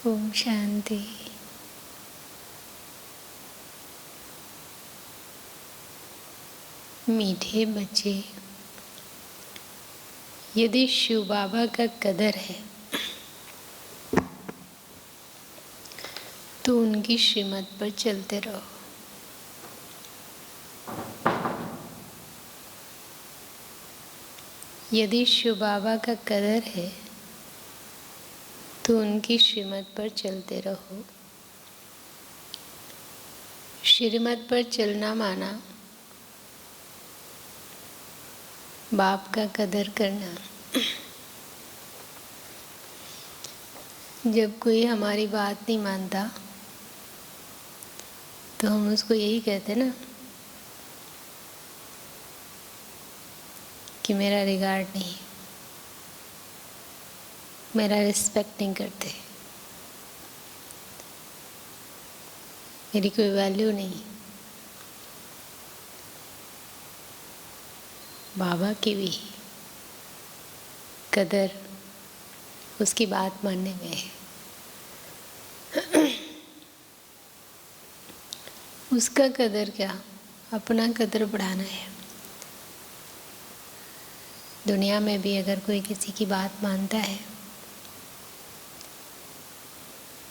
ओम शांति। मीठे बच्चे, यदि शिव बाबा का कदर है तो उनकी श्रीमत पर चलते रहो। यदि शिव बाबा का कदर है तो उनकी श्रीमत पर चलते रहो। श्रीमत पर चलना माना बाप का कदर करना। जब कोई हमारी बात नहीं मानता तो हम उसको यही कहते ना कि मेरा रिगार्ड नहीं, मेरा रिस्पेक्ट नहीं करते, मेरी कोई वैल्यू नहीं। बाबा की भी कदर उसकी बात मानने में है। उसका कदर क्या, अपना कदर बढ़ाना है। दुनिया में भी अगर कोई किसी की बात मानता है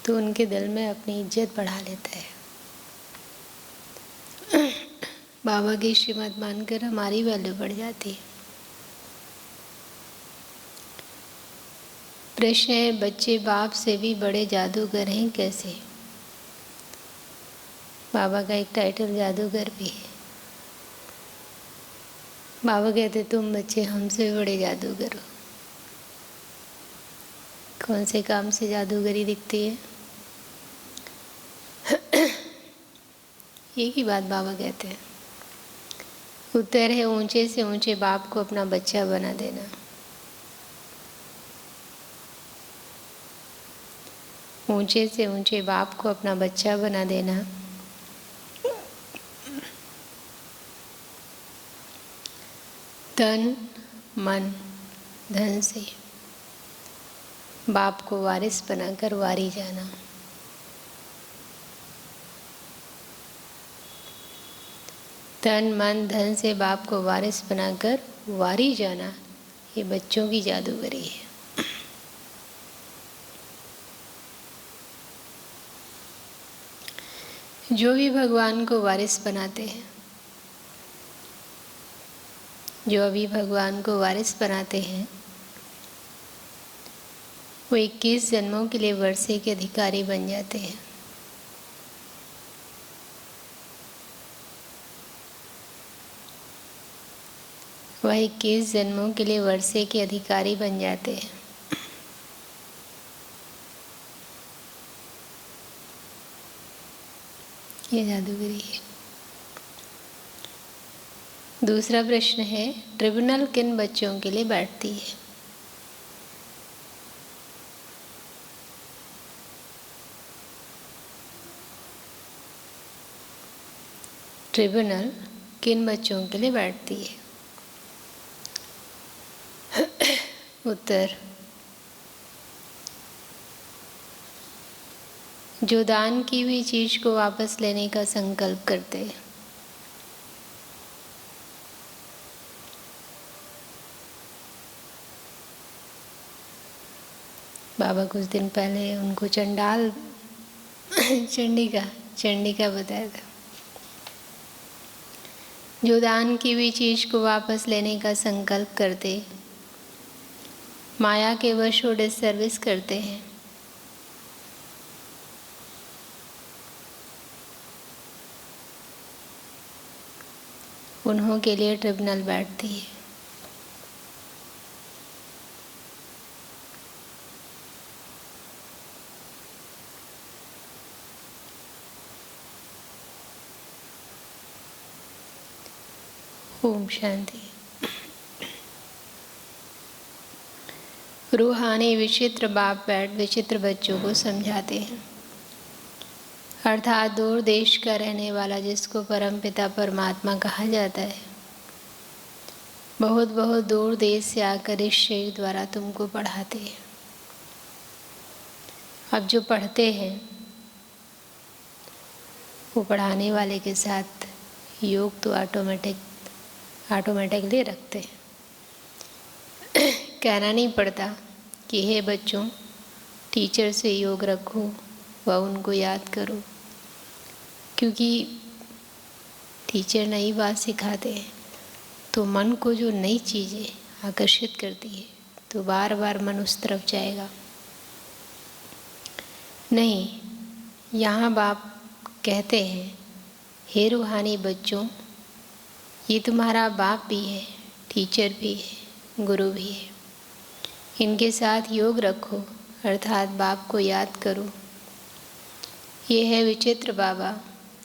तो उनके दिल में अपनी इज्जत बढ़ा लेता है। बाबा की श्रीमत मानकर हमारी वैल्यू बढ़ जाती है। प्रश्न है, बच्चे बाप से भी बड़े जादूगर हैं कैसे? बाबा का एक टाइटल जादूगर भी है। बाबा कहते तुम बच्चे हमसे भी बड़े जादूगर हो। कौन से काम से जादूगरी दिखती है? एक ही बात बाबा कहते हैं। उत्तर है, ऊंचे से ऊंचे बाप को अपना बच्चा बना देना। ऊंचे से ऊंचे बाप को अपना बच्चा बना देना। तन मन धन से बाप को वारिस बनाकर वारी जाना। तन मन धन से बाप को वारिस बनाकर वारी जाना, ये बच्चों की जादूगरी है। जो भी भगवान को वारिस बनाते हैं, जो अभी भगवान को वारिस बनाते हैं, वो 21 जन्मों के लिए वर्षे के अधिकारी बन जाते हैं। वह 21 जन्मों के लिए वर्षे के अधिकारी बन जाते हैं। ये जादूगरी है। दूसरा प्रश्न है, ट्रिब्यूनल किन बच्चों के लिए बैठती है? ट्रिब्यूनल किन बच्चों के लिए बैठती है? उत्तर, जो दान की हुई चीज को वापस लेने का संकल्प करते हैं। बाबा कुछ दिन पहले उनको चंडाल चंडिका बताया था। जो दान की हुई चीज को वापस लेने का संकल्प करते, माया के वश हो डिसर्विस करते हैं, उन्हों के लिए ट्रिब्यूनल बैठती है। ओम शांति। रूहानी विचित्र बाप बैठ विचित्र बच्चों को समझाते हैं, अर्थात दूर देश का रहने वाला जिसको परमपिता परमात्मा कहा जाता है, बहुत बहुत दूर देश से आकर इस शरीर द्वारा तुमको पढ़ाते हैं। अब जो पढ़ते हैं वो पढ़ाने वाले के साथ योग तो ऑटोमेटिकली रखते हैं। कहना नहीं पड़ता कि हे बच्चों टीचर से योग रखो व उनको याद करो, क्योंकि टीचर नई बात सिखाते हैं तो मन को जो नई चीज़ें आकर्षित करती है तो बार बार मन उस तरफ जाएगा। नहीं, यहाँ बाप कहते हैं हे रूहानी बच्चों, ये तुम्हारा बाप भी है, टीचर भी है, गुरु भी है। इनके साथ योग रखो, अर्थात बाप को याद करो। ये है विचित्र बाबा,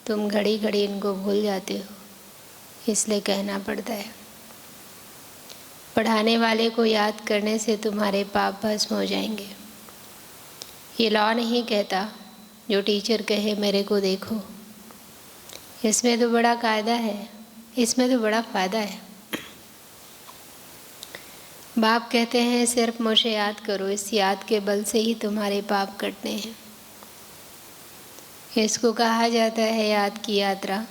तुम घड़ी घड़ी इनको भूल जाते हो, इसलिए कहना पड़ता है। पढ़ाने वाले को याद करने से तुम्हारे पाप भस्म हो जाएंगे। ये लॉ नहीं कहता जो टीचर कहे मेरे को देखो, इसमें तो बड़ा कायदा है, इसमें तो बड़ा फ़ायदा है। बाप कहते हैं सिर्फ मुझे याद करो, इस याद के बल से ही तुम्हारे पाप कटने हैं। इसको कहा जाता है याद की यात्रा।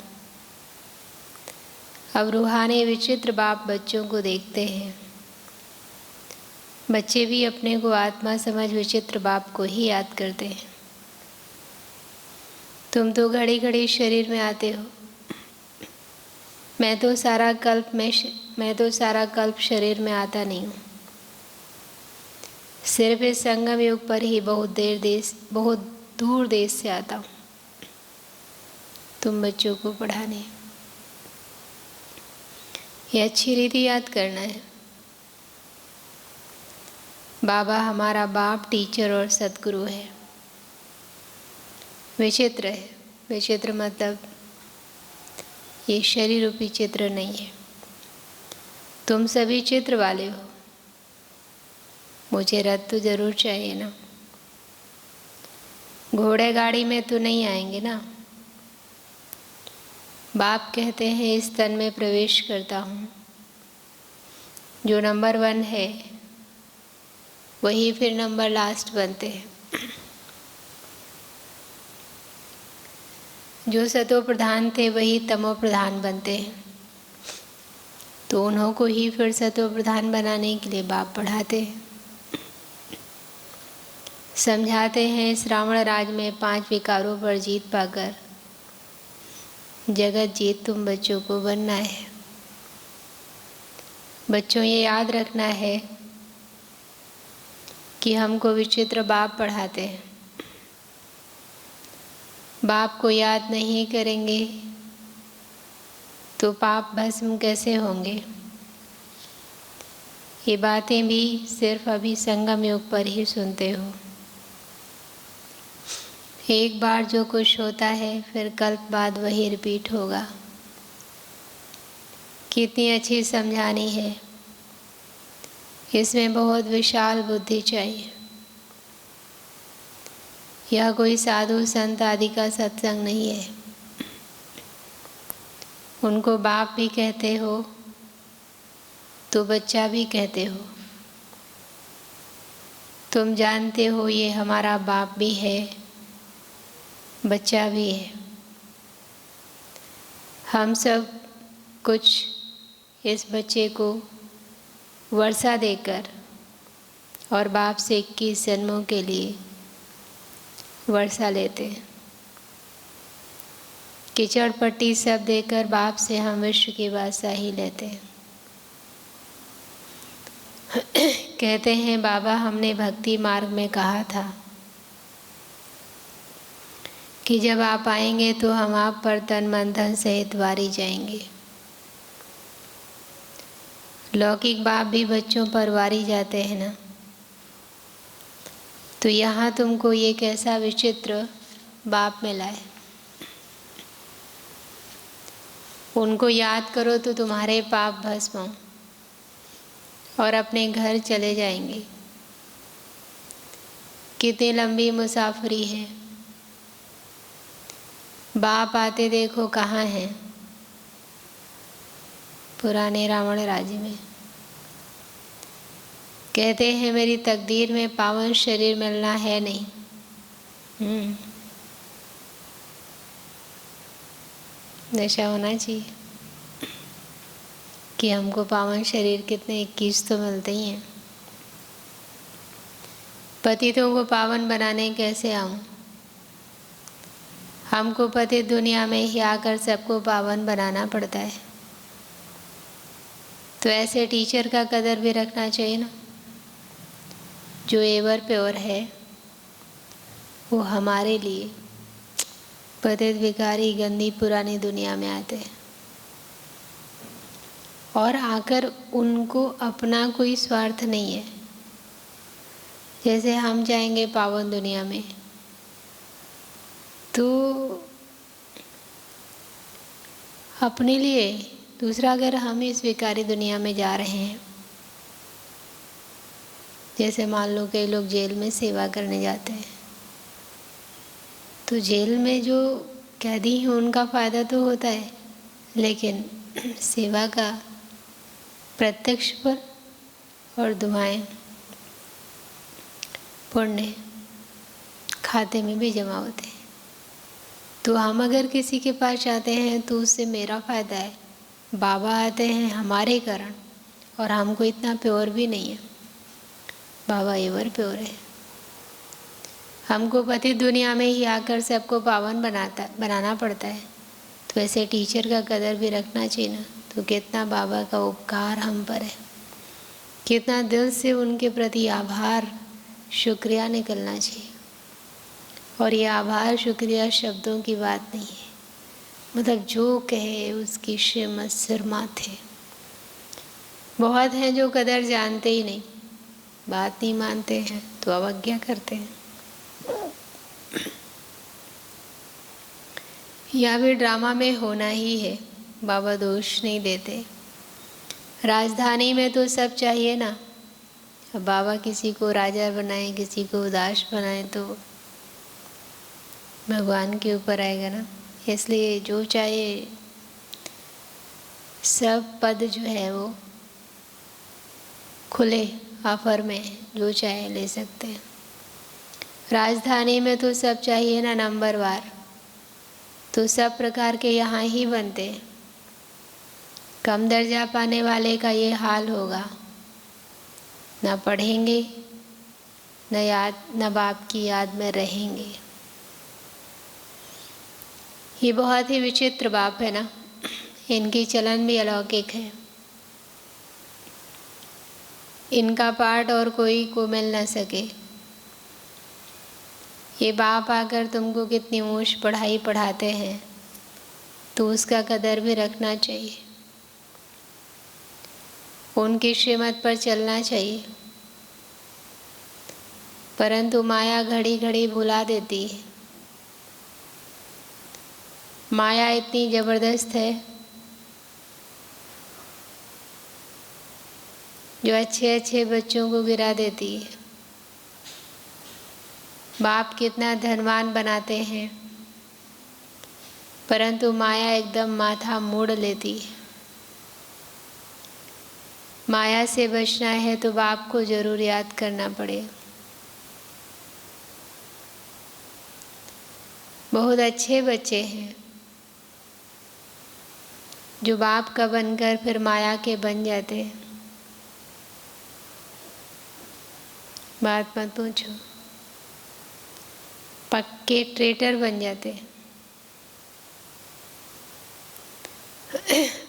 अब रूहानी विचित्र बाप बच्चों को देखते हैं। बच्चे भी अपने को आत्मा समझ विचित्र बाप को ही याद करते हैं। तुम तो घड़ी घड़ी शरीर में आते हो, मैं तो सारा कल्प शरीर में आता नहीं हूँ। सिर्फ इस संगम युग पर ही बहुत दूर देश से आता हूँ तुम बच्चों को पढ़ाने। ये अच्छी रीति याद करना है। बाबा हमारा बाप, टीचर और सद्गुरु है। विचित्र है, विचित्र मतलब ये शरीर रूपी चित्र नहीं है। तुम सभी चित्र वाले हो। मुझे रथ तो जरूर चाहिए ना, घोड़े गाड़ी में तो नहीं आएंगे ना। बाप कहते हैं इस तन में प्रवेश करता हूँ, जो नंबर 1 है वही फिर नंबर लास्ट बनते हैं। जो सतो प्रधान थे वही तमो प्रधान बनते हैं, तो उन्हों को ही फिर सतो प्रधान बनाने के लिए बाप पढ़ाते हैं, समझाते हैं। इस रावण राज में 5 विकारों पर जीत पाकर जगत जीत तुम बच्चों को बनना है। बच्चों ये याद रखना है कि हमको विचित्र बाप पढ़ाते हैं। बाप को याद नहीं करेंगे तो पाप भस्म कैसे होंगे। ये बातें भी सिर्फ अभी संगम युग पर ही सुनते हो। एक बार जो कुछ होता है फिर कल्प बाद वही रिपीट होगा। कितनी अच्छी समझानी है, इसमें बहुत विशाल बुद्धि चाहिए। यह कोई साधु संत आदि का सत्संग नहीं है। उनको बाप भी कहते हो तो बच्चा भी कहते हो। तुम जानते हो ये हमारा बाप भी है, बच्चा भी है। हम सब कुछ इस बच्चे को वर्षा देकर और बाप से 21 जन्मों के लिए वर्षा लेते हैं। कीचड़ पट्टी सब देकर बाप से हम विश्व की बादशाही लेते हैं। कहते हैं बाबा, हमने भक्ति मार्ग में कहा था कि जब आप आएंगे तो हम आप पर तन मन धन सहित वारी जाएंगे। लौकिक बाप भी बच्चों पर वारी जाते हैं ना, तो यहाँ तुमको ये कैसा विचित्र बाप मिला है। उनको याद करो तो तुम्हारे पाप भस्म हों और अपने घर चले जाएंगे। कितनी लंबी मुसाफरी है। बाप आते देखो कहाँ हैं, पुराने रावण राज्य में। कहते हैं मेरी तकदीर में पावन शरीर मिलना है नहीं। नशा होना चाहिए कि हमको पावन शरीर कितने 21 तो मिलते ही हैं। पतितों को पावन बनाने कैसे आऊं? हमको पतित दुनिया में ही आकर सबको पावन बनाना पड़ता है। तो ऐसे टीचर का कदर भी रखना चाहिए ना, जो एवर प्योर है। वो हमारे लिए पतित भिखारी गंदी पुरानी दुनिया में आते हैं और आकर उनको अपना कोई स्वार्थ नहीं है। जैसे हम जाएंगे पावन दुनिया में तो अपने लिए दूसरा, अगर हम इस विकारी दुनिया में जा रहे हैं, जैसे मान लो कई लोग जेल में सेवा करने जाते हैं, तो जेल में जो कैदी हैं उनका फ़ायदा तो होता है, लेकिन सेवा का प्रत्यक्ष फल और दुआएं पुण्य खाते में भी जमा होते हैं। तो हम अगर किसी के पास जाते हैं तो उससे मेरा फ़ायदा है। बाबा आते हैं हमारे कारण, और हमको इतना प्योर भी नहीं है। बाबा एवर प्योर है। हमको पति दुनिया में ही आकर सबको पावन बनाना पड़ता है। तो ऐसे टीचर का कदर भी रखना चाहिए ना। तो कितना बाबा का उपकार हम पर है, कितना दिल से उनके प्रति आभार शुक्रिया निकलना चाहिए। और ये आभार शुक्रिया शब्दों की बात नहीं है, मतलब जो कहे उसकी श्रीमत सिर माथे। बहुत हैं जो कदर जानते ही नहीं, बात नहीं मानते हैं तो अवज्ञा करते हैं। यह भी ड्रामा में होना ही है। बाबा दोष नहीं देते। राजधानी में तो सब चाहिए ना। अब बाबा किसी को राजा बनाए, किसी को उदास बनाए तो भगवान के ऊपर आएगा ना। इसलिए जो चाहे सब पद जो है वो खुले ऑफर में, जो चाहे ले सकते हैं। राजधानी में तो सब चाहिए ना नंबर वार, तो सब प्रकार के यहाँ ही बनते हैं। कम दर्जा पाने वाले का ये हाल होगा, ना पढ़ेंगे न बाप की याद में रहेंगे। ये बहुत ही विचित्र बाप है ना। इनकी चलन भी अलौकिक है। इनका पाठ और कोई को मिल न सके। ये बाप आकर तुमको कितनी ऊंच पढ़ाई पढ़ाते हैं, तो उसका कदर भी रखना चाहिए। उनकी श्रीमत पर चलना चाहिए। परंतु माया घड़ी घड़ी भुला देती है। माया इतनी ज़बरदस्त है जो अच्छे अच्छे बच्चों को गिरा देती है। बाप कितना धनवान बनाते हैं, परंतु माया एकदम माथा मोड़ लेती है। माया से बचना है तो बाप को जरूर याद करना पड़ेगा। बहुत अच्छे बच्चे हैं जो बाप का बनकर फिर माया के बन जाते हैं। बात मत पूछो, पक्के ट्रेटर बन जाते।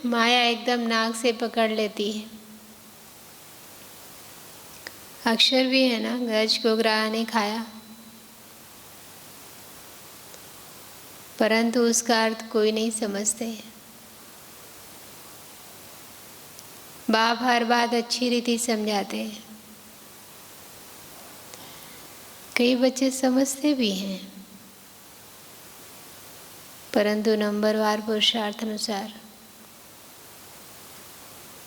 माया एकदम नाक से पकड़ लेती है। अक्षर भी है ना, गज को ग्राह ने खाया, परंतु उसका अर्थ कोई नहीं समझते। बाप हर बात अच्छी रीति समझाते हैं। कई बच्चे समझते भी हैं, परंतु नंबरवार पुरुषार्थ अनुसार।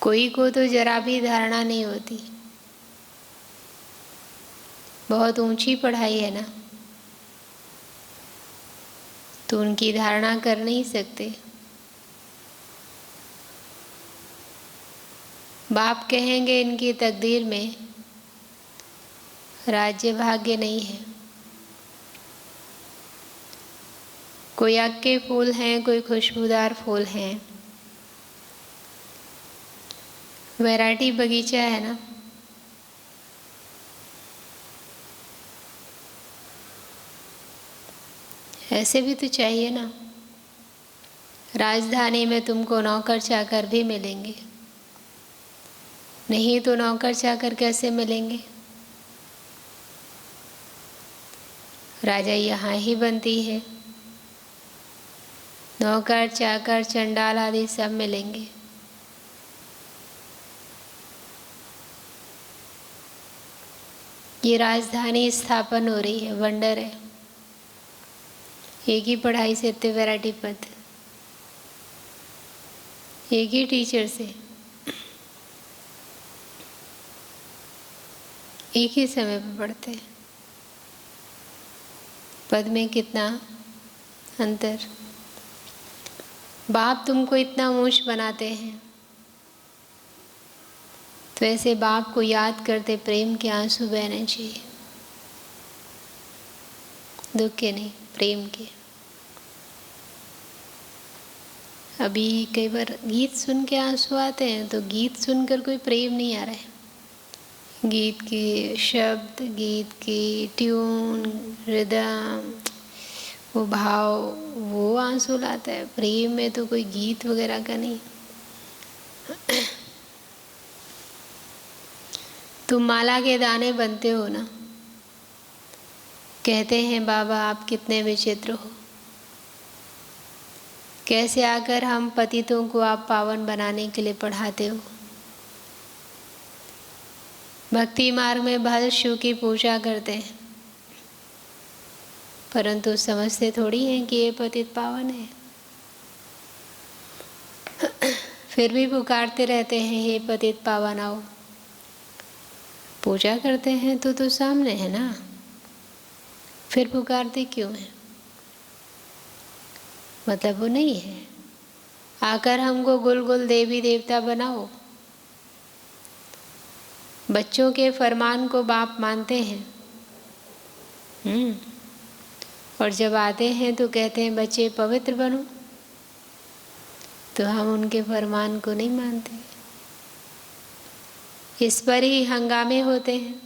कोई को तो जरा भी धारणा नहीं होती। बहुत ऊंची पढ़ाई है ना, तो उनकी धारणा कर नहीं सकते। बाप कहेंगे इनकी तकदीर में राज्य भाग्य नहीं है। कोई आग के फूल हैं, कोई खुशबूदार फूल हैं, वैरायटी बगीचा है ना। ऐसे भी तो चाहिए ना। राजधानी में तुमको नौकर चाकर भी मिलेंगे, नहीं तो नौकर चाकर कैसे मिलेंगे। राजा यहाँ ही बनती है, नौकर चाकर चंडाल आदि सब मिलेंगे। ये राजधानी स्थापन हो रही है, वंडर है। एक ही पढ़ाई से इतने वैरायटी पद, एक ही टीचर से एक ही समय पर पढ़ते हैं। पद में कितना अंतर। बाप तुमको इतना ऊंच बनाते हैं, तो ऐसे बाप को याद करते प्रेम के आंसू बहने चाहिए, दुख के नहीं, प्रेम के। अभी कई बार गीत सुन के आंसू आते हैं, तो गीत सुनकर कोई प्रेम नहीं आ रहा है। गीत के शब्द, गीत की ट्यून, रिदम, वो भाव, वो आंसू लाता है। प्रेम में तो कोई गीत वगैरह का नहीं। तुम माला के दाने बनते हो ना। कहते हैं बाबा आप कितने विचित्र हो, कैसे आकर हम पतितों को आप पावन बनाने के लिए पढ़ाते हो। भक्ति मार्ग में भल शिव की पूजा करते हैं, परंतु समझते थोड़ी हैं कि ये पतित पावन है। फिर भी पुकारते रहते हैं हे पतित पावन आओ। पूजा करते हैं तो सामने है ना, फिर पुकारते क्यों हैं। मतलब वो नहीं है आकर हमको गुल गुल देवी देवता बनाओ। बच्चों के फरमान को बाप मानते हैं, और जब आते हैं तो कहते हैं बच्चे पवित्र बनो, तो हम उनके फरमान को नहीं मानते। इस पर ही हंगामे होते हैं।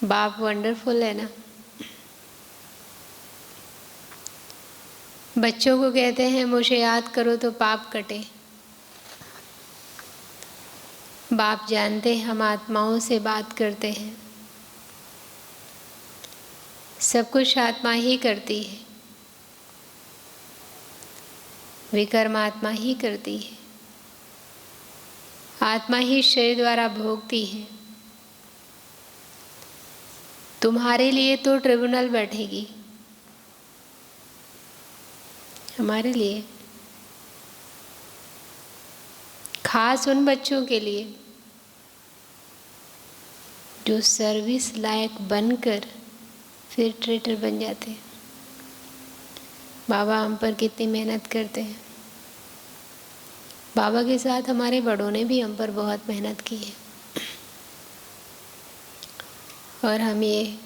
बाप वंडरफुल है ना। बच्चों को कहते हैं मुझे याद करो तो पाप कटे। बाप जानते हैं हम आत्माओं से बात करते हैं, सब कुछ आत्मा ही करती है, विकर्म आत्मा ही करती है, आत्मा ही शरीर द्वारा भोगती है। तुम्हारे लिए तो ट्रिब्यूनल बैठेगी, हमारे लिए, खास उन बच्चों के लिए जो सर्विस लायक बनकर फिर ट्रेटर बन जाते हैं। बाबा हम पर कितनी मेहनत करते हैं। बाबा के साथ हमारे बड़ों ने भी हम पर बहुत मेहनत की है, और हम ये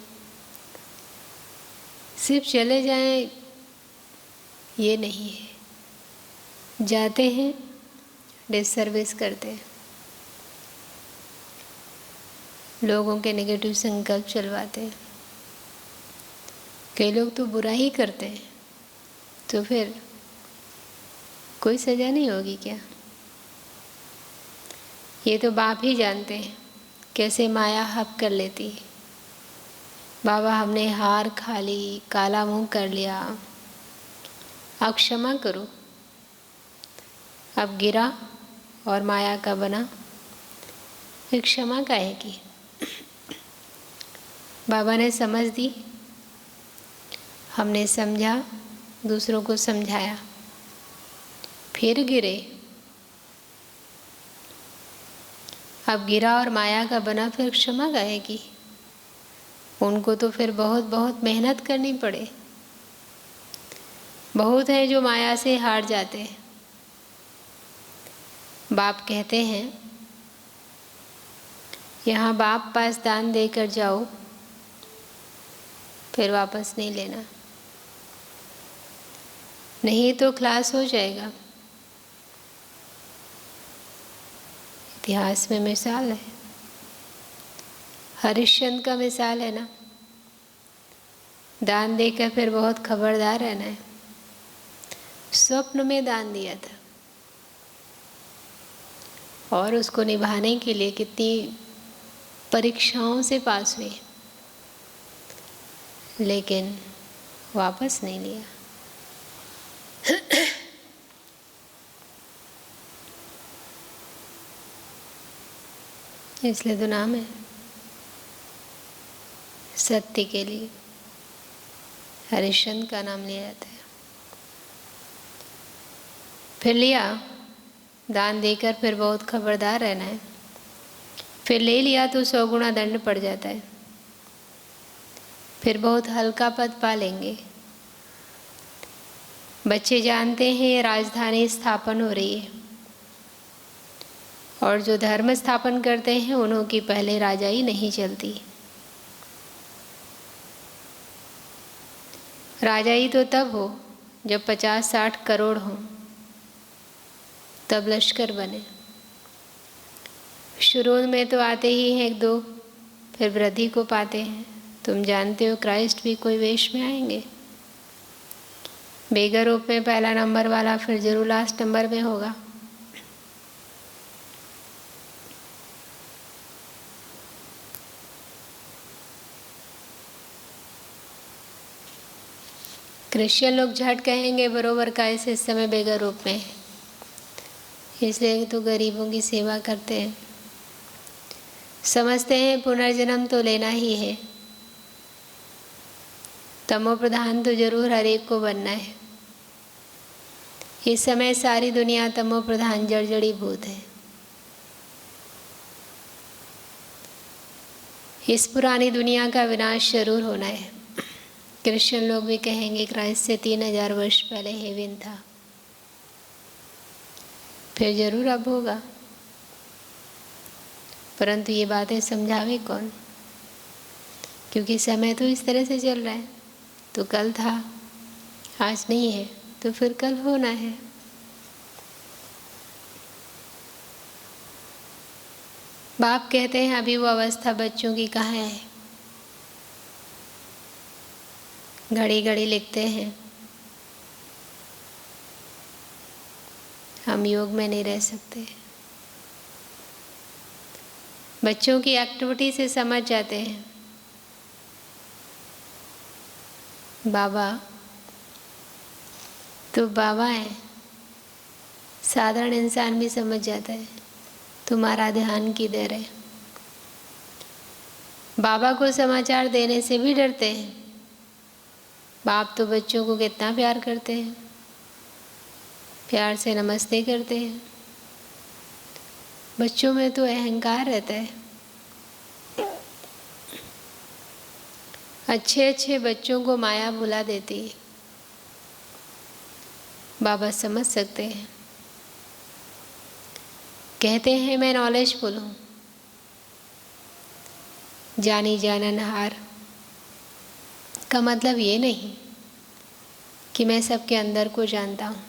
सिर्फ चले जाएं ये नहीं है, जाते हैं डिसर्विस करते हैं। लोगों के नेगेटिव संकल्प चलवाते हैं। कई लोग तो बुरा ही करते हैं, तो फिर कोई सज़ा नहीं होगी क्या? ये तो बाप ही जानते हैं कैसे माया हक कर लेती है। बाबा, हमने हार खा ली, काला मुंह कर लिया, अब क्षमा करो। अब गिरा और माया का बना, फिर क्षमा काहे की? बाबा ने समझ दी, हमने समझा, दूसरों को समझाया, फिर गिरे। अब गिरा और माया का बना, फिर क्षमा काहे की? उनको तो फिर बहुत बहुत मेहनत करनी पड़े। बहुत है जो माया से हार जाते हैं। बाप कहते हैं, यहाँ बाप पास दान देकर जाओ, फिर वापस नहीं लेना, नहीं तो क्लास हो जाएगा। इतिहास में मिसाल है, हरिश्चंद्र का मिसाल है ना। दान देकर फिर बहुत खबरदार रहना है। स्वप्न में दान दिया था और उसको निभाने के लिए कितनी परीक्षाओं से पास हुए, लेकिन वापस नहीं लिया। इसलिए तो नाम है सत्य के लिए हरिश्चंद्र का नाम लिया जाता है। फिर लिया, दान देकर फिर बहुत खबरदार रहना है। फिर ले लिया तो 100 गुना दंड पड़ जाता है। फिर बहुत हल्का पद पा लेंगे। बच्चे जानते हैं राजधानी स्थापन हो रही है और जो धर्म स्थापन करते हैं उन्हों की पहले राजाई नहीं चलती। राजाई तो तब हो जब 50-60 करोड़ हो, तब लश्कर बने। शुरू में तो आते ही हैं 1-2, फिर वृद्धि को पाते हैं। तुम जानते हो क्राइस्ट भी कोई वेश में आएंगे। बेगर रूप में पहला नंबर वाला फिर जरूर लास्ट नंबर में होगा। क्रिश्चियन लोग झट कहेंगे बरोबर का इस समय बेगर रूप में है, इसलिए तो गरीबों की सेवा करते हैं। समझते हैं पुनर्जन्म तो लेना ही है, तमो प्रधान तो जरूर हर एक को बनना है। इस समय सारी दुनिया तमो प्रधान जड़ी भूत है। इस पुरानी दुनिया का विनाश जरूर होना है। क्रिश्चियन लोग भी कहेंगे क्राइस्ट से 3000 वर्ष पहले हेवन था, फिर जरूर अब होगा। परंतु ये बातें समझावे कौन? क्योंकि समय तो इस तरह से चल रहा है। तो कल था, आज नहीं है, तो फिर कल होना है। बाप कहते हैं अभी वो अवस्था बच्चों की कहाँ है। घड़ी घड़ी लिखते हैं हम योग में नहीं रह सकते। बच्चों की एक्टिविटी से समझ जाते हैं बाबा तो बाबा है। साधारण इंसान भी समझ जाता है तुम्हारा ध्यान किधर है। बाबा को समाचार देने से भी डरते हैं। बाप तो बच्चों को कितना प्यार करते हैं, प्यार से नमस्ते करते हैं। बच्चों में तो अहंकार रहता है। अच्छे अच्छे बच्चों को माया भुला देती है। बाबा समझ सकते हैं। कहते हैं मैं नॉलेजफुल हूँ, जानी जाननहार का मतलब ये नहीं कि मैं सबके अंदर को जानता हूँ।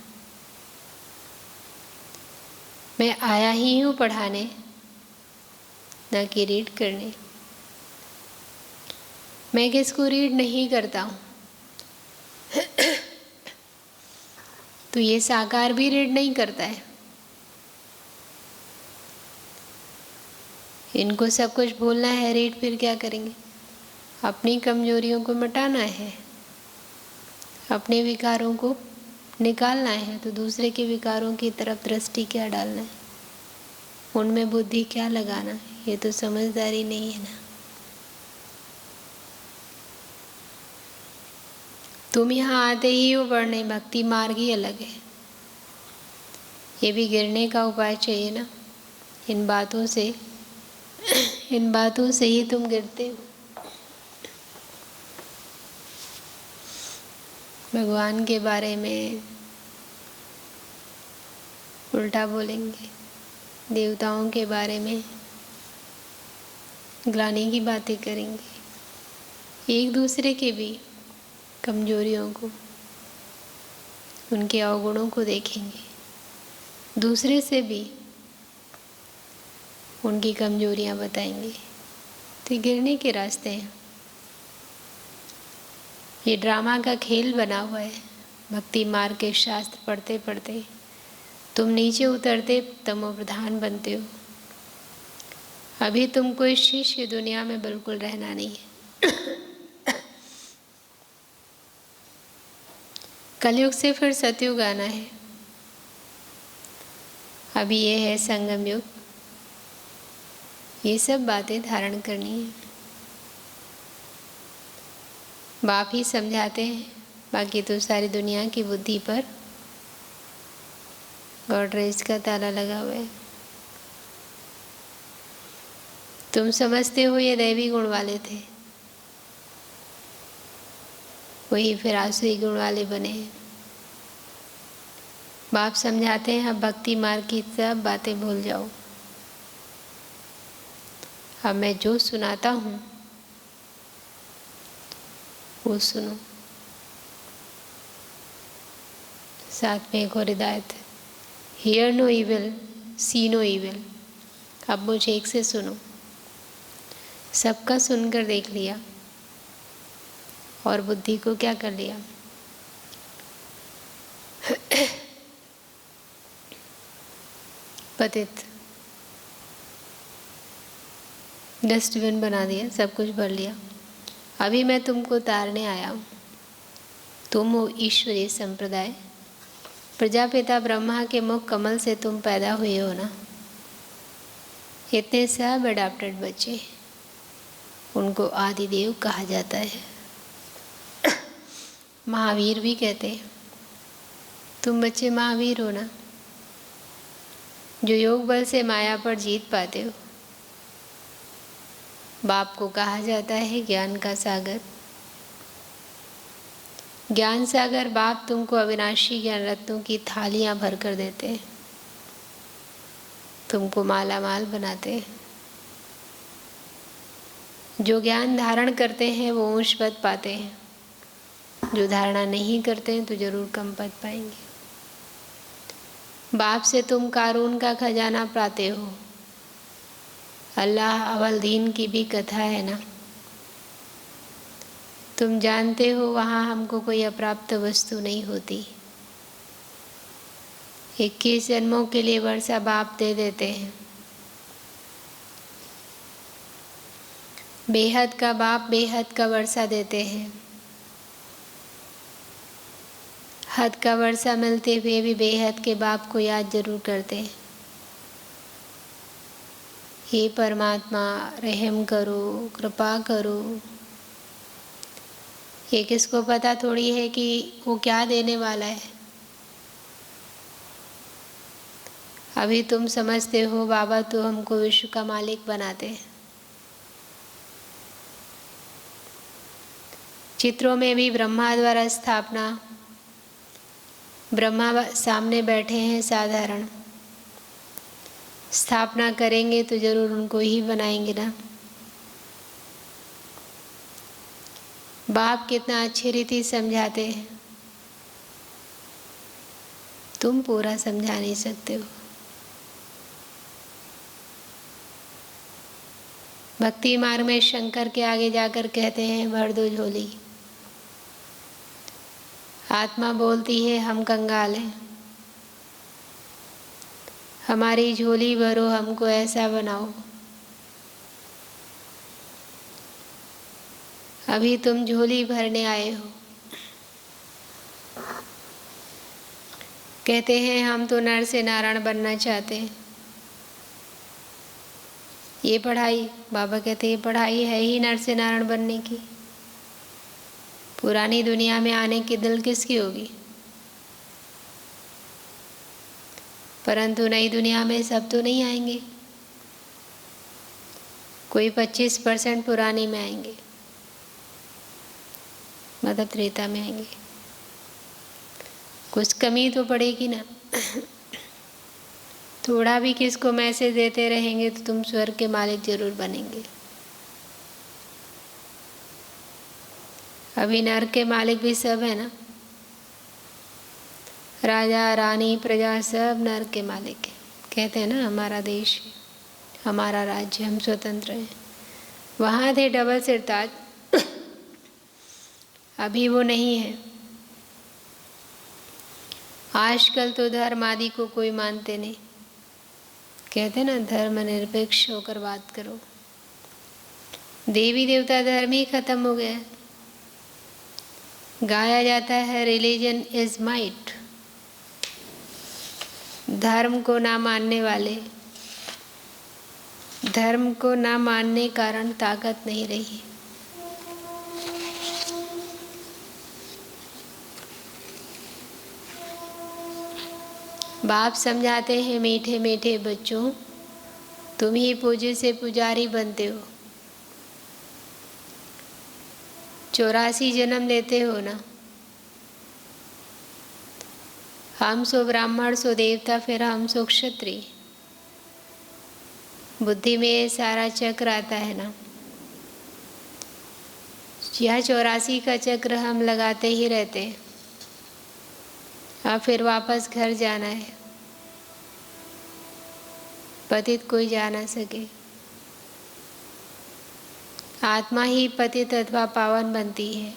मैं आया ही हूँ पढ़ाने, न कि रीड करने। मैं किसको रीड नहीं करता हूँ, तो ये साकार भी रीड नहीं करता है। इनको सब कुछ भूलना है, रीड फिर क्या करेंगे? अपनी कमजोरियों को मिटाना है, अपने विकारों को निकालना है, तो दूसरे के विकारों की तरफ दृष्टि क्या डालना है, उनमें बुद्धि क्या लगाना है, ये तो समझदारी नहीं है ना। तुम यहाँ आते ही हो पढ़ने, भक्ति मार्ग ही अलग है। ये भी गिरने का उपाय चाहिए ना। इन बातों से ही तुम गिरते हो। भगवान के बारे में उल्टा बोलेंगे, देवताओं के बारे में ग्लानि की बातें करेंगे, एक दूसरे के भी कमजोरियों को, उनके अवगुणों को देखेंगे, दूसरे से भी उनकी कमजोरियां बताएंगे, तो गिरने के रास्ते हैं। ये ड्रामा का खेल बना हुआ है। भक्ति मार्ग के शास्त्र पढ़ते पढ़ते तुम नीचे उतरते तमो प्रधान बनते हो। अभी तुमको इस शिष्य दुनिया में बिल्कुल रहना नहीं है। कलयुग से फिर सतयुग आना है। अभी ये है संगम युग। ये सब बातें धारण करनी है। बाप ही समझाते हैं, बाकी तो सारी दुनिया की बुद्धि पर गॉडरेज का ताला लगा हुआ है। तुम समझते हो ये दैवी गुण वाले थे, वही फिर आसुरी गुण वाले बने। बाप समझाते हैं अब भक्ति मार्ग की सब बातें भूल जाओ। अब मैं जो सुनाता हूँ वो सुनो। साथ में एक और हिदायत है, hear no evil, see no evil. अब मुझे एक से सुनो। सबका सुनकर देख लिया और बुद्धि को क्या कर लिया? पतित, डस्टबिन बना दिया, सब कुछ भर लिया। अभी मैं तुमको तारने आया हूँ। तुम हो ईश्वरीय संप्रदाय, प्रजापिता ब्रह्मा के मुख कमल से तुम पैदा हुए हो ना। इतने सब अडॉप्टेड बच्चे, उनको आदिदेव कहा जाता है। महावीर भी कहते हैं तुम बच्चे महावीर हो ना, जो योग बल से माया पर जीत पाते हो। बाप को कहा जाता है ज्ञान का सागर। ज्ञान सागर बाप तुमको अविनाशी ज्ञान रत्नों की थालियां भर कर देते हैं, तुमको माला माल बनाते हैं। जो ज्ञान धारण करते हैं वो ऊंच पद पाते हैं, जो धारणा नहीं करते हैं तो जरूर कम पद पाएंगे। बाप से तुम कारून का खजाना पाते हो। अल्लाह अवलदीन की भी कथा है ना, तुम जानते हो वहाँ हमको कोई अप्राप्त वस्तु नहीं होती। 21 जन्मों के लिए वर्षा बाप दे देते हैं। बेहद का बाप बेहद का वर्षा देते हैं। हद का वर्षा मिलते हुए भी बेहद के बाप को याद जरूर करते हैं। हे परमात्मा रहम करो, कृपा करो। ये किसको पता थोड़ी है कि वो क्या देने वाला है। अभी तुम समझते हो बाबा तो हमको विश्व का मालिक बनाते हैं। चित्रों में भी ब्रह्मा द्वारा स्थापना, ब्रह्मा सामने बैठे हैं, साधारण स्थापना करेंगे तो जरूर उनको ही बनाएंगे ना। बाप कितना अच्छी रीति समझाते हैं, तुम पूरा समझा नहीं सकते हो। भक्ति मार्ग में शंकर के आगे जाकर कहते हैं भर दो झोली। आत्मा बोलती है हम कंगाल हैं, हमारी झोली भरो, हमको ऐसा बनाओ। अभी तुम झोली भरने आए हो। कहते हैं हम तो नर से नारायण बनना चाहते हैं। ये पढ़ाई, बाबा कहते हैं ये पढ़ाई है ही नर से नारायण बनने की। पुरानी दुनिया में आने की दिल किसकी होगी? परंतु नई दुनिया में सब तो नहीं आएंगे, कोई 25% पुरानी में आएंगे, मतलब त्रेता में आएंगे। कुछ कमी तो पड़ेगी ना। थोड़ा भी किसको मैसेज देते रहेंगे तो तुम स्वर्ग के मालिक जरूर बनेंगे। अभी नर्क के मालिक भी सब है ना, राजा रानी प्रजा सब नर्क के मालिक है। कहते हैं ना हमारा देश, हमारा राज्य, हम स्वतंत्र हैं। वहाँ थे डबल सिरताज, अभी वो नहीं है। आजकल तो धर्म आदि को कोई मानते नहीं। कहते ना धर्म निरपेक्ष होकर बात करो। देवी देवता धर्म ही खत्म हो गया। गाया जाता है रिलीजन इज माइट। धर्म को ना मानने वाले, धर्म को ना मानने कारण ताकत नहीं रही। बाप समझाते हैं मीठे मीठे बच्चों, तुम ही पूज्य से पुजारी बनते हो। 84 जन्म लेते हो ना। हम सो ब्राह्मण सो देवता, फिर हम सो क्षत्रिय। बुद्धि में सारा चक्र आता है ना। यह 84 का चक्र हम लगाते ही रहते हैं। अब फिर वापस घर जाना है। पतित कोई जा ना सके। आत्मा ही पतित अथवा पावन बनती है।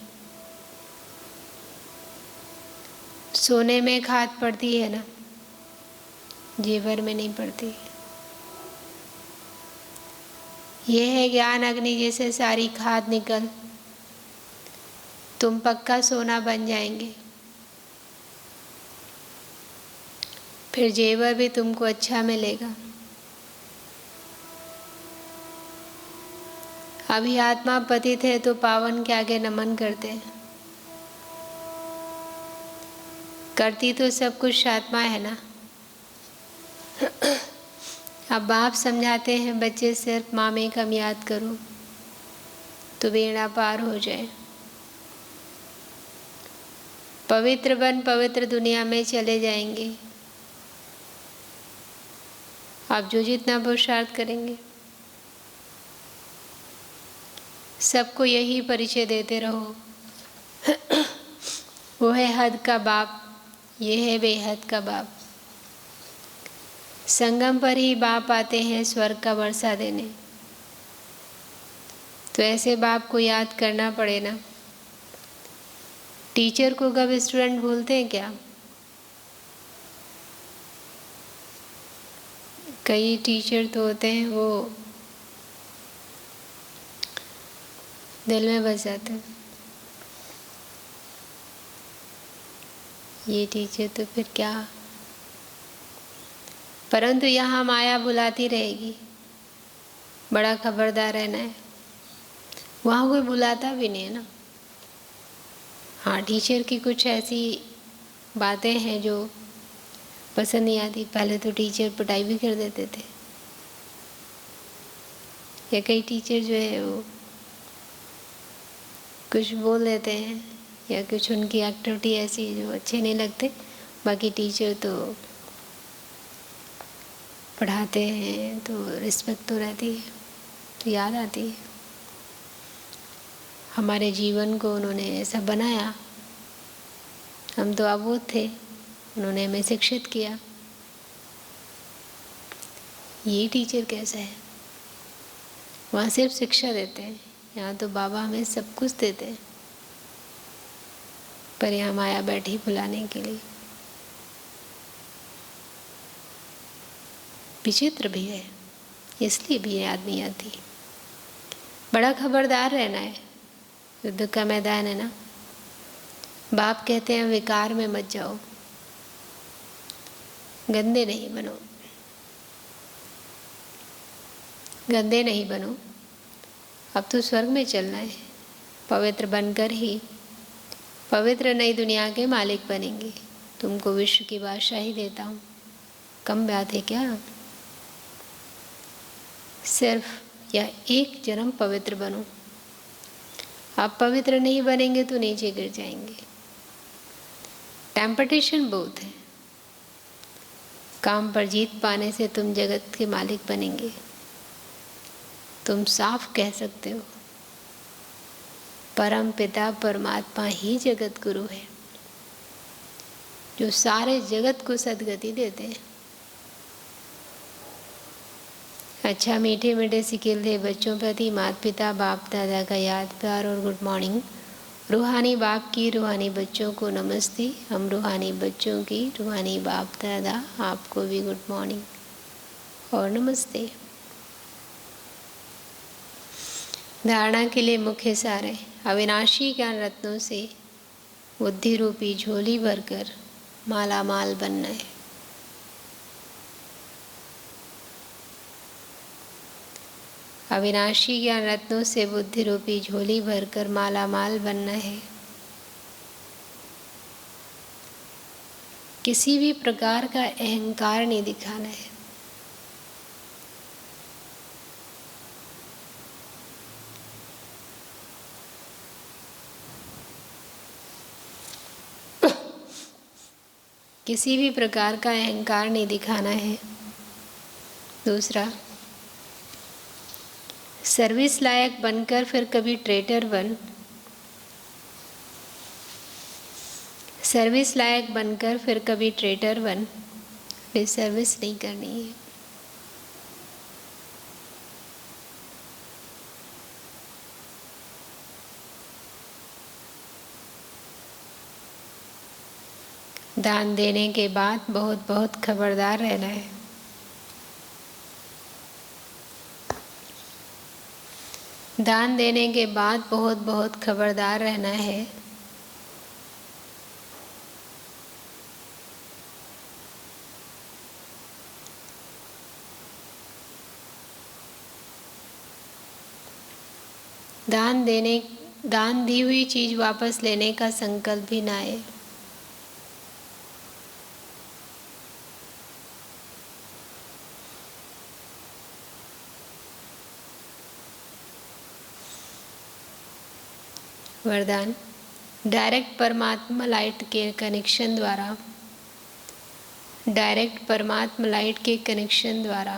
सोने में खाद पड़ती है ना, जेवर में नहीं पड़ती। यह है ज्ञान अग्नि, जैसे सारी खाद निकल तुम पक्का सोना बन जाएंगे। फिर जेवर भी तुमको अच्छा मिलेगा। अभी आत्मा पतित है तो पावन के आगे नमन करते हैं। करती तो सब कुछ आत्मा है ना। अब बाप समझाते हैं बच्चे सिर्फ मामे कम याद करो तो बेड़ा पार हो जाए। पवित्र बन पवित्र दुनिया में चले जाएंगे। आप जो जितना पुरुषार्थ करेंगे, सबको यही परिचय देते रहो। वो है हद का बाप, ये है बेहद का बाप। संगम पर ही बाप आते हैं स्वर्ग का वर्षा देने। तो ऐसे बाप को याद करना पड़े ना। टीचर को कब स्टूडेंट भूलते हैं क्या? कई टीचर तो होते हैं वो दिल में बस जाते हैं। ये टीचर तो फिर क्या। परंतु यहाँ माया बुलाती रहेगी। बड़ा खबरदार रहना है। वहाँ कोई बुलाता भी नहीं है ना। हाँ, टीचर की कुछ ऐसी बातें हैं जो पसंद नहीं आती। पहले तो टीचर पिटाई भी कर देते थे, या कई टीचर जो है वो कुछ बोल देते हैं, या कुछ उनकी एक्टिविटी ऐसी जो अच्छे नहीं लगते। बाकी टीचर तो पढ़ाते हैं तो रिस्पेक्ट तो रहती है, तो याद आती है। हमारे जीवन को उन्होंने ऐसा बनाया। हम तो अबोध थे, उन्होंने हमें शिक्षित किया। ये टीचर कैसा है? वहाँ सिर्फ शिक्षा देते हैं, यहाँ तो बाबा हमें सब कुछ देते हैं, पर यहाँ माया बैठी बुलाने के लिए। विचित्र भी है, इसलिए भी याद नहीं आती। बड़ा खबरदार रहना है, युद्ध का मैदान है ना। बाप कहते हैं विकार में मत जाओ, गंदे नहीं बनो, गंदे नहीं बनो। अब तो स्वर्ग में चलना है, पवित्र बनकर ही पवित्र नई दुनिया के मालिक बनेंगे। तुमको विश्व की बादशाही देता हूँ, कम बात है क्या? सिर्फ या एक जन्म पवित्र बनो। आप पवित्र नहीं बनेंगे तो नीचे गिर जाएंगे। टेम्पटेशन बहुत है, काम पर जीत पाने से तुम जगत के मालिक बनेंगे। तुम साफ कह सकते हो परम पिता परमात्मा ही जगत गुरु है, जो सारे जगत को सद्गति देते हैं। अच्छा, मीठे मीठे सिखिलते बच्चों प्रति माता पिता बाप दादा का याद प्यार और गुड मॉर्निंग। रूहानी बाप की रूहानी बच्चों को नमस्ते। हम रूहानी बच्चों की रूहानी बाप दादा आपको भी गुड मॉर्निंग और नमस्ते। धारणा के लिए मुख्य सार है, अविनाशी ज्ञान रत्नों से बुद्धि रूपी झोली भरकर माला माल बनना है। अविनाशी ज्ञान रत्नों से बुद्धि रूपी झोली भरकर माला माल बनना है। किसी भी प्रकार का अहंकार नहीं दिखाना है। किसी भी प्रकार का अहंकार नहीं दिखाना है। दूसरा, सर्विस लायक बनकर फिर कभी ट्रेटर बन। सर्विस लायक बनकर फिर कभी ट्रेटर बन, फिर सर्विस नहीं करनी है। दान देने के बाद बहुत बहुत खबरदार रहना है। दान देने के बाद बहुत बहुत खबरदार रहना है। दान दी हुई चीज वापस लेने का संकल्प भी ना आए। वरदान, डायरेक्ट परमात्मा लाइट के कनेक्शन द्वारा, डायरेक्ट परमात्मा लाइट के कनेक्शन द्वारा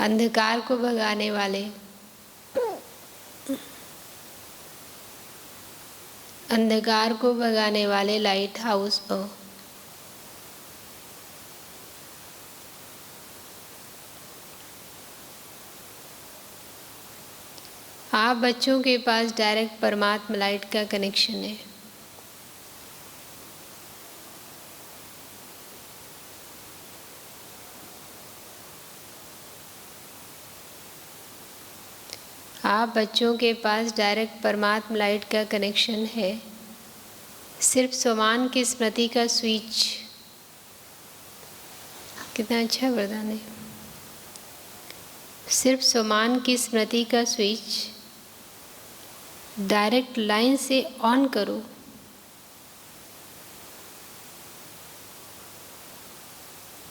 अंधकार को भगाने वाले, अंधकार को भगाने वाले लाइट हाउस हो। आप बच्चों के पास डायरेक्ट परमात्मा लाइट का कनेक्शन है। आप बच्चों के पास डायरेक्ट परमात्मा लाइट का कनेक्शन है। सिर्फ स्वमान की स्मृति का स्विच, कितना अच्छा वरदान है। सिर्फ स्वमान की स्मृति का स्विच डायरेक्ट लाइन से ऑन करो,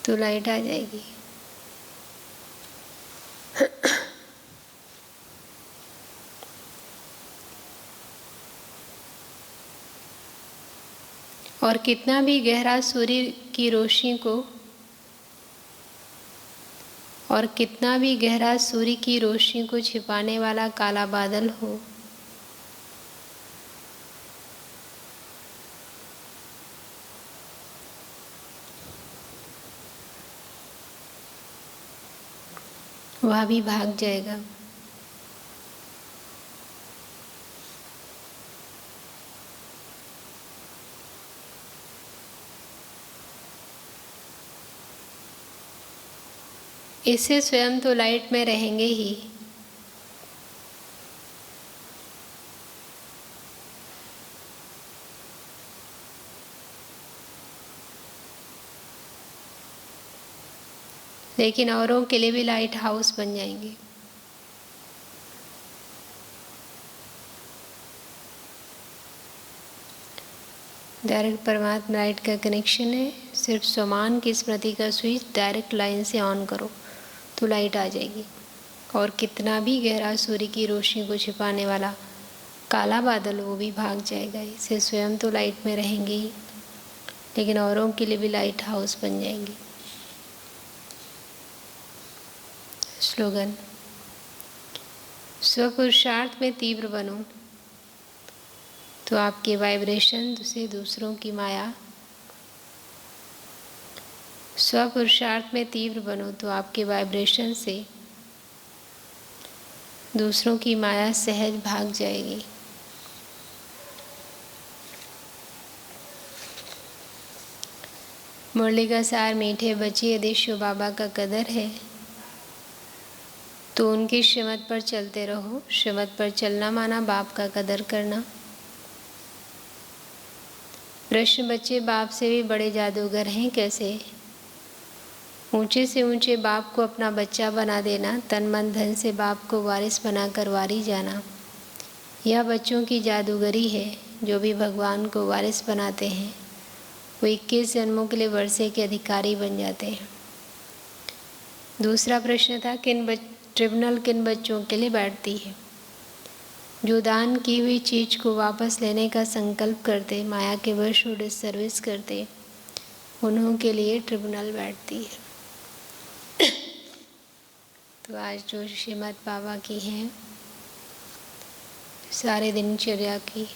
तो लाइट आ जाएगी। और कितना भी गहरा सूर्य की रोशनी को, और कितना भी गहरा सूर्य की रोशनी को छिपाने वाला काला बादल हो, वह भी भाग जाएगा। इससे स्वयं तो लाइट में रहेंगे ही, लेकिन औरों के लिए भी लाइट हाउस बन जाएंगे। डायरेक्ट परमात्मा लाइट का कनेक्शन है। सिर्फ स्वमान की स्मृति का स्विच डायरेक्ट लाइन से ऑन करो तो लाइट आ जाएगी। और कितना भी गहरा सूर्य की रोशनी को छिपाने वाला काला बादल वो भी भाग जाएगा। इससे स्वयं तो लाइट में रहेंगे ही, लेकिन औरों के लिए भी लाइट हाउस बन जाएंगे। स्लोगन: स्वपुरुषार्थ में तीव्र बनो तो आपके वाइब्रेशन से दूसरों की माया, स्वपुरुषार्थ में तीव्र बनो तो आपके वाइब्रेशन से दूसरों की माया सहज भाग जाएगी। मुरली का सार: मीठे बच्चे, यदि शिव बाबा का कदर है तो उनकी श्रीमत पर चलते रहो। श्रीमत पर चलना माना बाप का कदर करना। प्रश्न: बच्चे बाप से भी बड़े जादूगर हैं कैसे? ऊंचे से ऊंचे बाप को अपना बच्चा बना देना, तन मन धन से बाप को वारिस बनाकर वारी जाना, यह बच्चों की जादूगरी है। जो भी भगवान को वारिस बनाते हैं वो 21 जन्मों के लिए वर्षे के अधिकारी बन जाते हैं। दूसरा प्रश्न था, ट्रिब्यूनल किन बच्चों के लिए बैठती है? जो दान की हुई चीज को वापस लेने का संकल्प करते, माया के वश हो डिससर्विस करते, उन्हों के लिए ट्रिब्यूनल बैठती है। तो आज जो श्रीमद् बाबा की हैं, सारे दिनचर्या की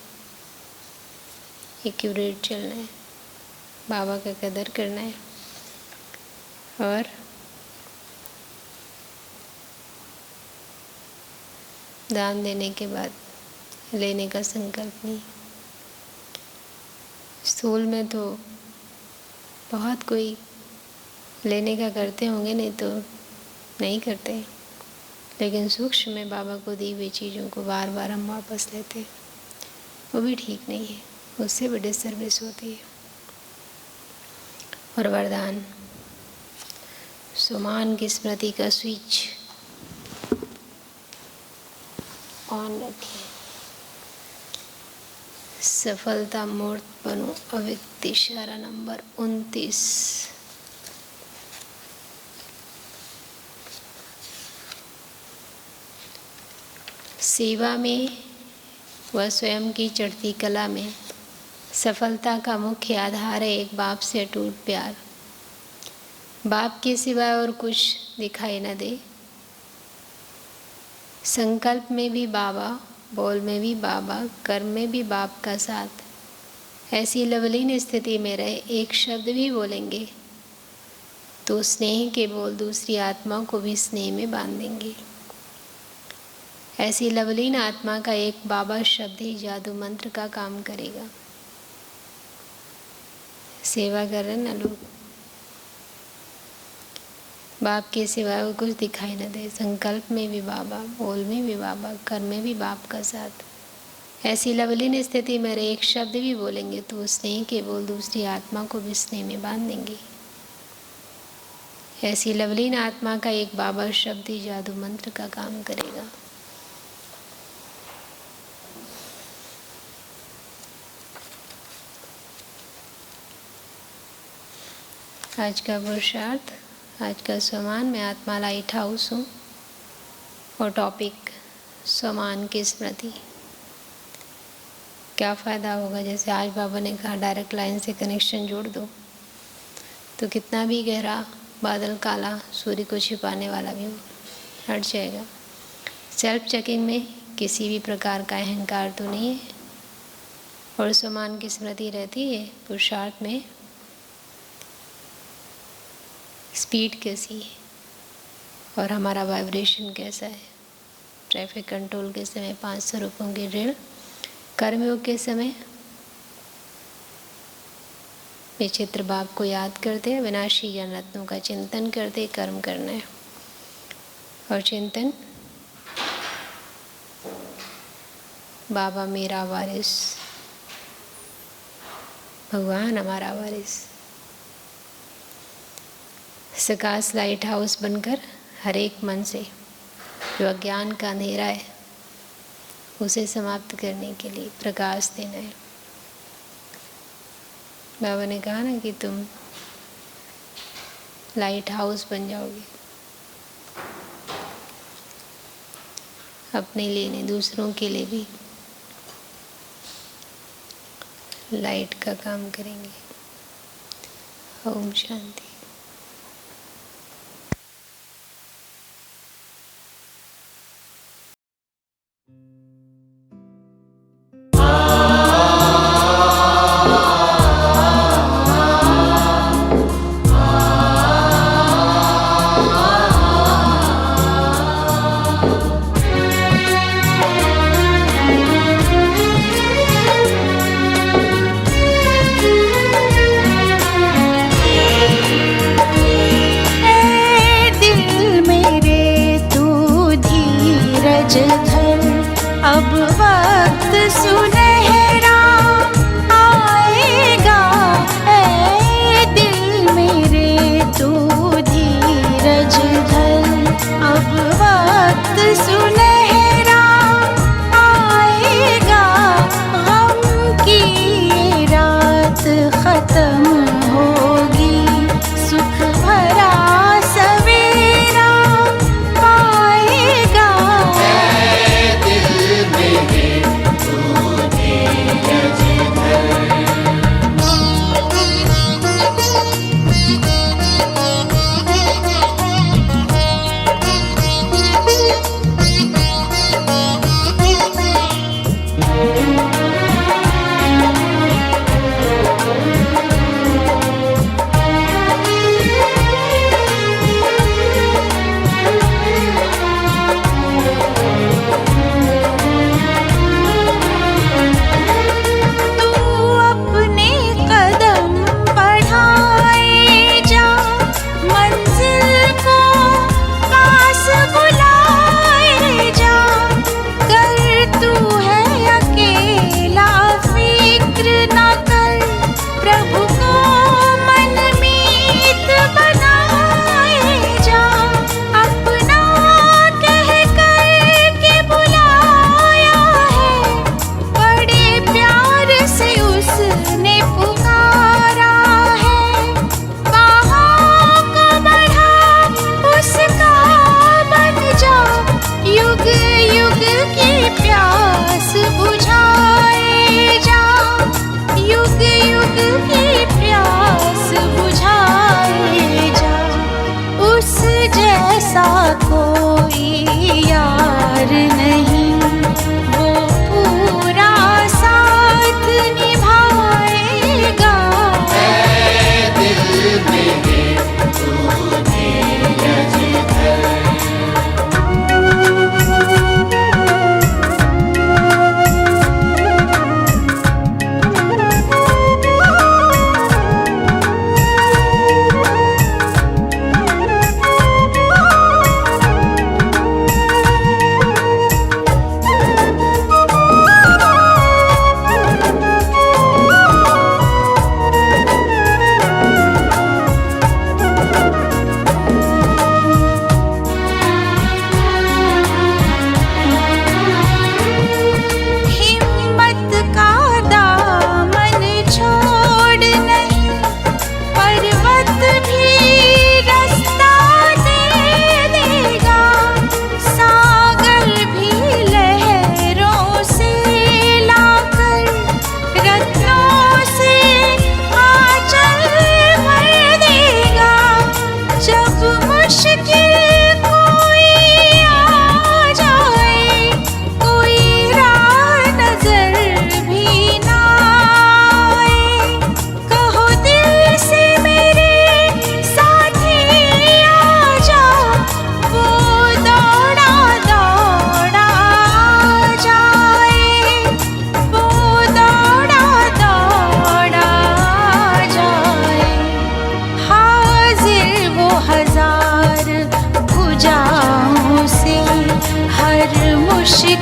एक्यूरेट चलना है, बाबा का कदर करना है और दान देने के बाद लेने का संकल्प नहीं। स्थूल में तो बहुत कोई लेने का करते होंगे, नहीं तो नहीं करते, लेकिन सूक्ष्म में बाबा को दी हुई चीज़ों को बार बार हम वापस लेते हैं, वो भी ठीक नहीं है, उससे भी डिससर्विस होती है। और वरदान: सुमान की स्मृति का स्विच ऑन रखें। सफलता मूर्त बनो। अव्यक्त इशारा नंबर 29। सेवा में व स्वयं की चढ़ती कला में सफलता का मुख्य आधार है एक बाप से अटूट प्यार। बाप के सिवाय और कुछ दिखाई न दे। संकल्प में भी बाबा, बोल में भी बाबा, कर्म में भी बाप का साथ। ऐसी लवलीन स्थिति में रहे, एक शब्द भी बोलेंगे तो स्नेह के बोल दूसरी आत्मा को भी स्नेह में बांध देंगे। ऐसी लवलीन आत्मा का एक बाबा शब्द ही जादू मंत्र का काम करेगा। सेवा कर रहे ना लोग, बाप के सिवाय वो कुछ दिखाई न दे। संकल्प में भी बाबा, बोल में भी बाबा, कर्म में भी बाप का साथ। ऐसी लवलीन स्थिति में एक शब्द भी बोलेंगे तो स्नेह के बोल दूसरी आत्मा को भी स्नेह में बांध देंगे। ऐसी लवलीन आत्मा का एक बाबा शब्द ही जादू मंत्र का काम करेगा। आज का पुरुषार्थ, आज का सम्मान, मैं आत्मा लाइट हाउस हूँ और टॉपिक सम्मान की स्मृति। क्या फ़ायदा होगा? जैसे आज बाबा ने कहा डायरेक्ट लाइन से कनेक्शन जोड़ दो, तो कितना भी गहरा बादल काला सूर्य को छिपाने वाला भी हट जाएगा। सेल्फ चेकिंग में किसी भी प्रकार का अहंकार तो नहीं है और सम्मान की स्मृति रहती है। पुरुषार्थ में स्पीड कैसी है? और हमारा वाइब्रेशन कैसा है। ट्रैफिक कंट्रोल के समय 500 रुपयों की ऋण, कर्मयोग के समय विचित्र बाप को याद करते हैं, विनाशी ज्ञान रत्नों का चिंतन करते कर्म करना है। और चिंतन बाबा मेरा वारिस, भगवान हमारा वारिस। सकाश लाइट हाउस बनकर हर एक मन से जो अज्ञान का अंधेरा है उसे समाप्त करने के लिए प्रकाश देना है। बाबा ने कहा ना कि तुम लाइट हाउस बन जाओगे, अपने लिए नहीं दूसरों के लिए भी लाइट का काम करेंगे। ओम शांति। अब वक्त सुनहरा आएगा, ऐ दिल मेरे तू धीरज धर। अब वक्त सुनहरा आएगा, गम की ये रात खत्म होगी, सुख भरा सवेरा पाएगा। दिल मेरे तू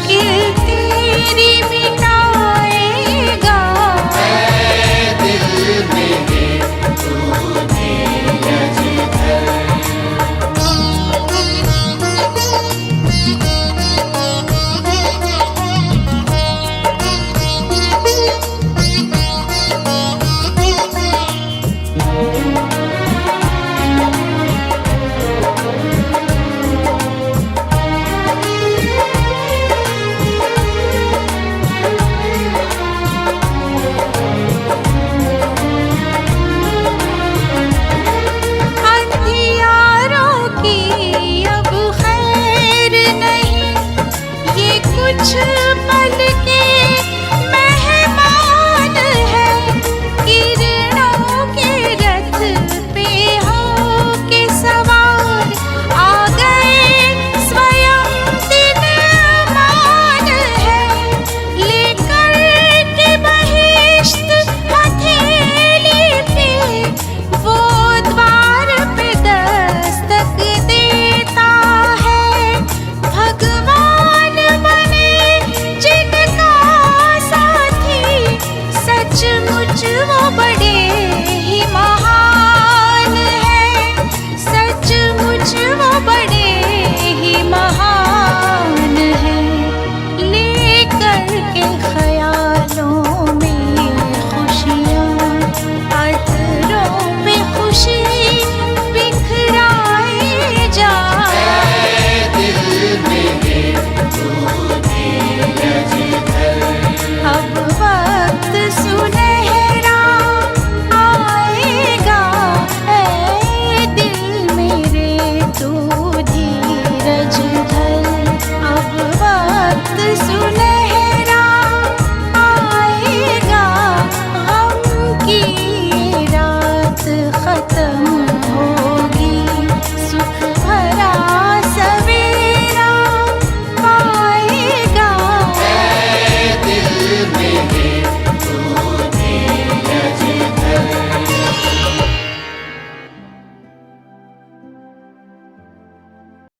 मुश्किल तेरी मिटाएगा। दिल मेरे तूने अजगर अंधियारों की अब खैर नहीं, ये कुछ पल के